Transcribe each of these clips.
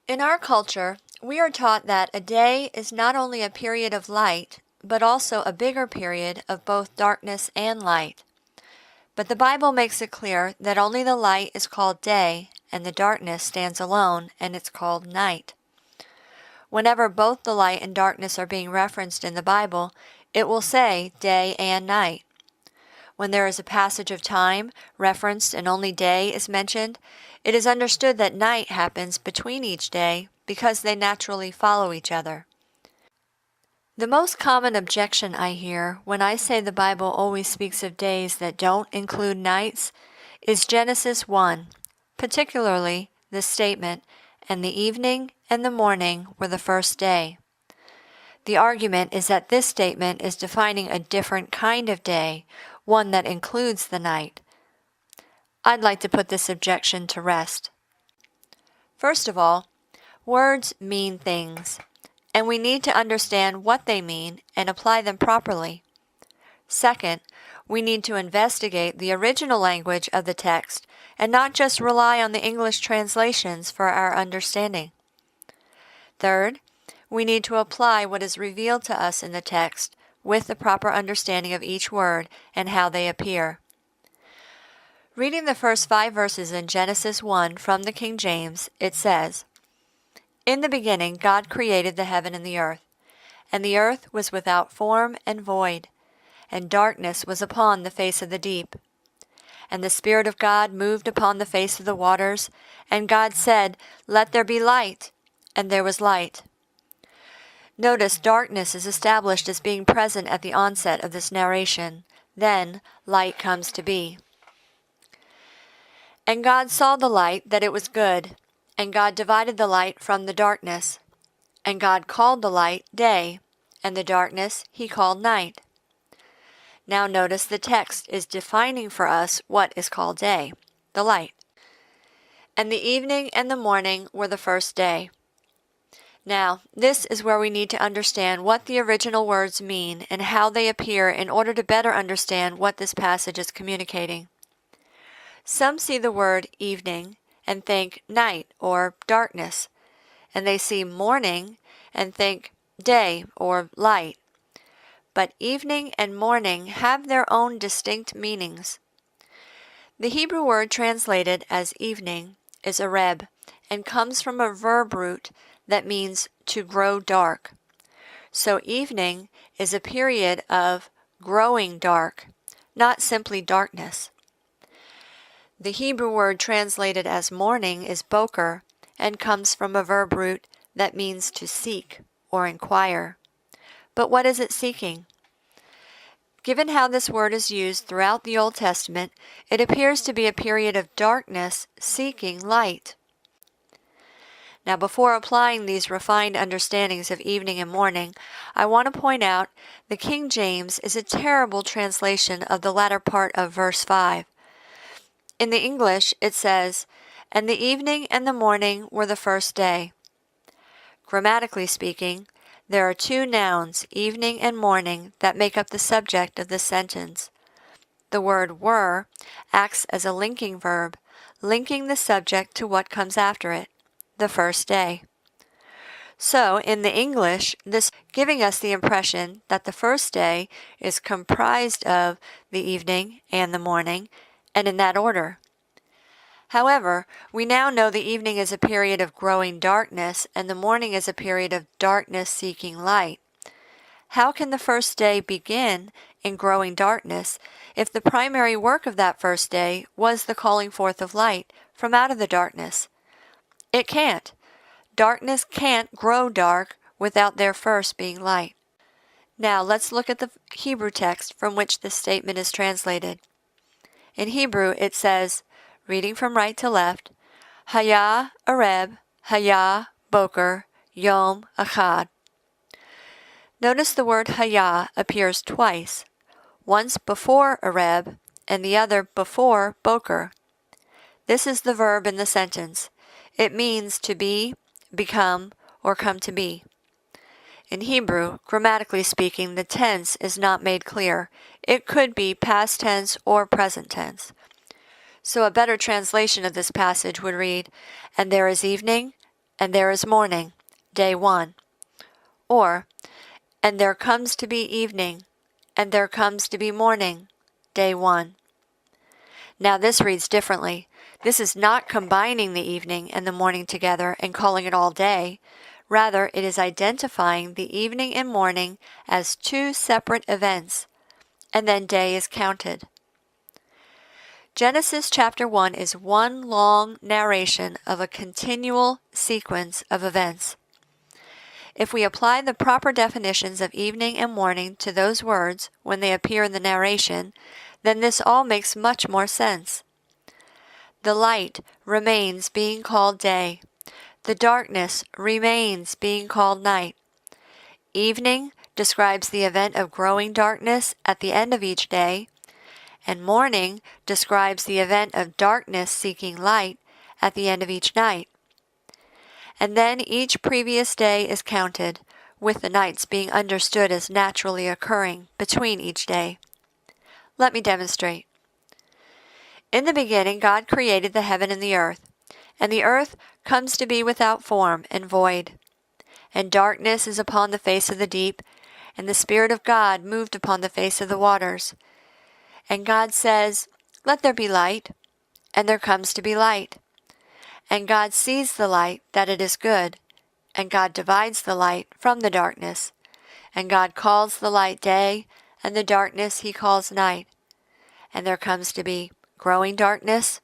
In our culture, we are taught that a day is not only a period of light, but also a bigger period of both darkness and light. But the Bible makes it clear that only the light is called day, and the darkness stands alone, and it's called night. Whenever both the light and darkness are being referenced in the Bible, it will say day and night. When there is a passage of time referenced and only day is mentioned, it is understood that night happens between each day because they naturally follow each other. The most common objection I hear when I say the Bible always speaks of days that don't include nights is Genesis 1, particularly the statement, "And the evening and the morning were the first day." The argument is that this statement is defining a different kind of day, one that includes the night. I'd like to put this objection to rest. First of all, words mean things, and we need to understand what they mean and apply them properly. Second, we need to investigate the original language of the text and not just rely on the English translations for our understanding. Third, we need to apply what is revealed to us in the text with the proper understanding of each word and how they appear. Reading the first 5 verses in Genesis 1 from the King James, it says, "In the beginning God created the heaven and the earth was without form and void, and darkness was upon the face of the deep. And the Spirit of God moved upon the face of the waters, and God said, 'Let there be light,' and there was light." Notice darkness is established as being present at the onset of this narration. Then light comes to be. "And God saw the light, that it was good, and God divided the light from the darkness. And God called the light day, and the darkness he called night." Now notice the text is defining for us what is called day, the light. "And the evening and the morning were the first day." Now, this is where we need to understand what the original words mean and how they appear in order to better understand what this passage is communicating. Some see the word evening and think night or darkness, and they see morning and think day or light. But evening and morning have their own distinct meanings. The Hebrew word translated as evening is areb and comes from a verb root that means to grow dark. So evening is a period of growing dark, not simply darkness. The Hebrew word translated as morning is boker and comes from a verb root that means to seek or inquire. But what is it seeking? Given how this word is used throughout the Old Testament, it appears to be a period of darkness seeking light. Now, before applying these refined understandings of evening and morning, I want to point out the King James is a terrible translation of the latter part of verse 5. In the English, it says, "And the evening and the morning were the first day." Grammatically speaking, there are 2 nouns, evening and morning, that make up the subject of this sentence. The word were acts as a linking verb, linking the subject to what comes after it, the first day. So, in the English, this giving us the impression that the first day is comprised of the evening and the morning, and in that order. However, we now know the evening is a period of growing darkness, and the morning is a period of darkness seeking light. How can the first day begin in growing darkness if the primary work of that first day was the calling forth of light from out of the darkness? It can't. Darkness can't grow dark without there first being light. Now let's look at the Hebrew text from which this statement is translated. In Hebrew it says, reading from right to left, Haya Areb, Haya Boker, Yom Achad. Notice the word Haya appears twice, once before Areb and the other before Boker. This is the verb in the sentence. It means to be, become, or come to be. In Hebrew, grammatically speaking, the tense is not made clear. It could be past tense or present tense. So a better translation of this passage would read, "And there is evening, and there is morning, day 1. Or, and there comes to be evening, and there comes to be morning, day 1. Now this reads differently. This is not combining the evening and the morning together and calling it all day. Rather, it is identifying the evening and morning as two separate events, and then day is counted. Genesis chapter 1 is one long narration of a continual sequence of events. If we apply the proper definitions of evening and morning to those words when they appear in the narration, then this all makes much more sense. The light remains being called day. The darkness remains being called night. Evening describes the event of growing darkness at the end of each day, and morning describes the event of darkness seeking light at the end of each night. And then each previous day is counted, with the nights being understood as naturally occurring between each day. Let me demonstrate. In the beginning, God created the heaven and the earth comes to be without form and void. And darkness is upon the face of the deep, and the Spirit of God moved upon the face of the waters. And God says, "Let there be light," and there comes to be light. And God sees the light, that it is good, and God divides the light from the darkness. And God calls the light day, and the darkness he calls night. And there comes to be growing darkness,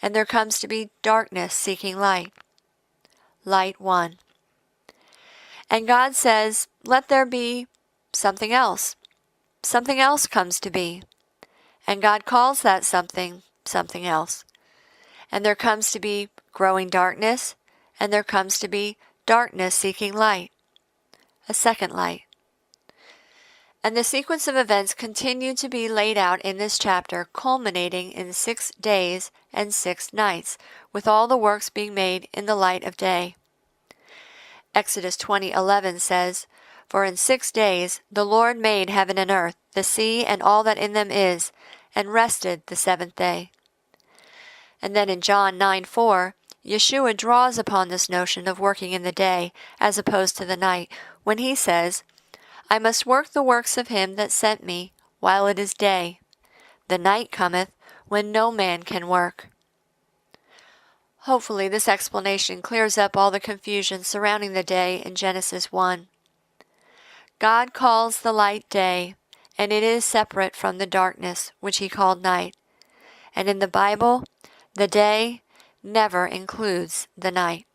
and there comes to be darkness seeking light. Light 1. And God says, "Let there be something else." Something else comes to be. And God calls that something else. And there comes to be growing darkness, and there comes to be darkness seeking light. A second light. And the sequence of events continue to be laid out in this chapter, culminating in 6 days and 6 nights, with all the works being made in the light of day. Exodus 20:11 says, "For in 6 days the Lord made heaven and earth, the sea and all that in them is, and rested the 7th day." And then in John 9:4, Yeshua draws upon this notion of working in the day as opposed to the night, when he says, "I must work the works of him that sent me while it is day. The night cometh when no man can work." Hopefully this explanation clears up all the confusion surrounding the day in Genesis 1. God calls the light day, and it is separate from the darkness, which he called night. And in the Bible, the day never includes the night.